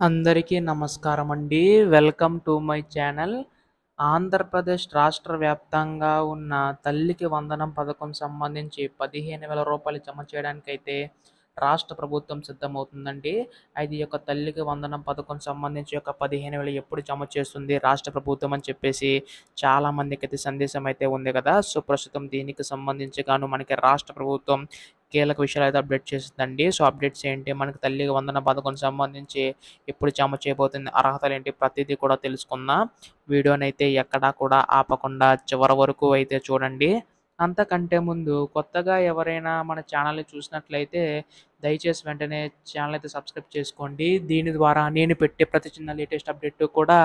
అందరికీ నమస్కారమండి. Welcome to my channel. Andhra Pradesh రాష్ట్ర వ్యాప్తంగా ఉన్న తల్లికి వందనం పథకం సంబంధించి రూ. 15,000 జమ చేయడానికైతే రాష్ట్ర ప్రభుత్వం సిద్ధమవుతుందండి. అయితే ఈ యొక్క తల్లికి వందనం పథకం సంబంధించి యొక్క 15,000 ఎప్పుడు జమ చేస్తుంది రాష్ట్ర ప్రభుత్వం అని చెప్పేసి చాలామందికైతే సందేశం అయితే ఉంది కదా! సో, ప్రస్తుతం దీనికి సంబంధించి గాను మనకి రాష్ట్ర ప్రభుత్వం కీలక విషయాలైతే అప్డేట్ చేసిందండి. సో, అప్డేట్స్ ఏంటి? మనకి తల్లికి వందనం పథకం సంబంధించి ఎప్పుడు జమ చేయబోతుంది, అర్హతలేంటి ప్రతీదీ కూడా తెలుసుకుందాం. వీడియోనైతే ఎక్కడా కూడా ఆపకుండా చివరి వరకు అయితే చూడండి. అంతకంటే ముందు కొత్తగా ఎవరైనా మన ఛానల్‌ని చూసినట్లయితే దయచేసి వెంటనే ఛానల్ అయితే సబ్స్క్రైబ్ చేసుకోండి. దీని ద్వారా నేను పెట్టే ప్రతి చిన్న లేటెస్ట్ అప్డేట్ కూడా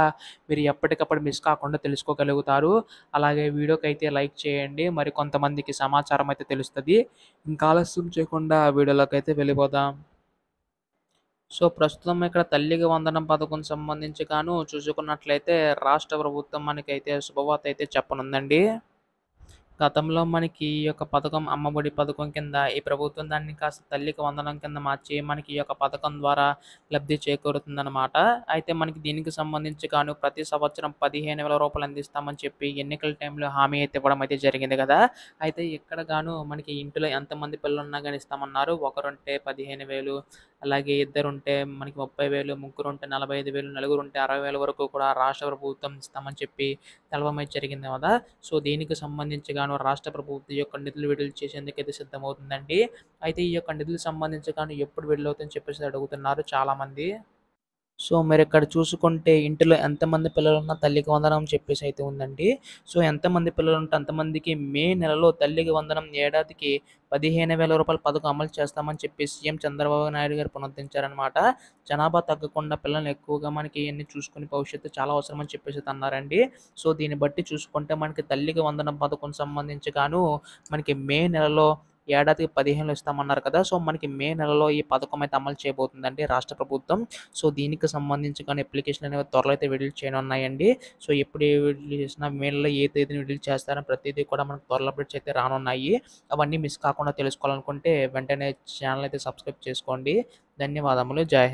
మీరు ఎప్పటికప్పుడు మిస్ కాకుండా తెలుసుకోగలుగుతారు. అలాగే వీడియోకైతే లైక్ చేయండి. మరి కొంతమందికి సమాచారం అయితే తెలుస్తది. ఇంకా ఆలస్యం చేయకుండా వీడియోలోకైతే వెళ్ళిపోదాం. సో, ప్రస్తుతం ఇక్కడ తల్లికి వందనం పథకం సంబంధించి చూసుకున్నట్లయితే రాష్ట్ర ప్రభుత్వం మనకైతే శుభవార్త అయితే చెప్పనుందండి. గతంలో మనకి ఈ యొక్క పథకం అమ్మఒడి పథకం కింద ఈ ప్రభుత్వం దాన్ని కాస్త తల్లికి వందనం కింద మార్చి మనకి ఈ యొక్క పథకం ద్వారా లబ్ధి చేకూరుతుందనమాట. అయితే మనకి దీనికి సంబంధించి ప్రతి సంవత్సరం రూ. 15,000 అందిస్తామని చెప్పి ఎన్నికల టైంలో హామీ అయితే ఇవ్వడం అయితే జరిగింది కదా! అయితే ఇక్కడ మనకి ఇంటిలో ఎంతమంది పిల్లలున్నా గాని ఇస్తామన్నారు. ఒకరుంటే 15,000, అలాగే ఇద్దరుంటే మనకి 30,000, ముగ్గురుంటే 45,000, నలుగురుంటే 60,000 వరకు కూడా రాష్ట్ర ప్రభుత్వం ఇస్తామని చెప్పి తెలపడం అయితే జరిగింది కదా! సో, దీనికి సంబంధించి రాష్ట్ర ప్రభుత్వం ఈ యొక్క నిధులు విడుదల చేసేందుకైతే సిద్ధమవుతుందండి. అయితే ఈ యొక్క నిధులకు సంబంధించి ఎప్పుడు విడుదలవుతాయని చెప్పేసి అడుగుతున్నారు చాలామంది. సో, మీరిక్కడ చూసుకుంటే ఇంటిలో ఎంతమంది పిల్లలున్నా తల్లికి వందనం అని చెప్పేసి అయితే ఉందండి. సో, ఎంతమంది పిల్లలుంటే అంతమందికి మే నెలలో తల్లికి వందనం ఏడాదికి రూ. 15,000 పథకం అమలు చేస్తామని చెప్పి సీఎం చంద్రబాబు నాయుడు గారు పునరుద్ధరించారనమాట. జనాభా తగ్గకుండా పిల్లల్ని ఎక్కువగా మనకి ఇయన్నీ చూసుకునే భవిష్యత్తు చాలా అవసరం అని చెప్పేసి అయితే అన్నారండి. సో, దీన్ని బట్టి చూసుకుంటే మనకి తల్లికి వందనం పథకం సంబంధించి మనకి మే నెలలో ఏడాదికి 15 ఇస్తామన్నారు కదా! సో, మనకి మే నెలలో ఈ పథకం అయితే అమలు చేయబోతుందండి రాష్ట్ర ప్రభుత్వం. సో, దీనికి సంబంధించి అప్లికేషన్ అనేవి త్వరలో అయితే విడుదల చేయనున్నాయండి. సో, ఎప్పుడు విడుదల చేసినా మే నెలలో ఏ తేదీన విడుదల చేస్తారో ప్రతీదీ కూడా మనకు త్వరలో అప్డేట్స్ అయితే రానున్నాయి. అవన్నీ మిస్ కాకుండా తెలుసుకోవాలనుకుంటే వెంటనే ఛానల్ అయితే సబ్స్క్రైబ్ చేసుకోండి. ధన్యవాదములు. జై హింద్.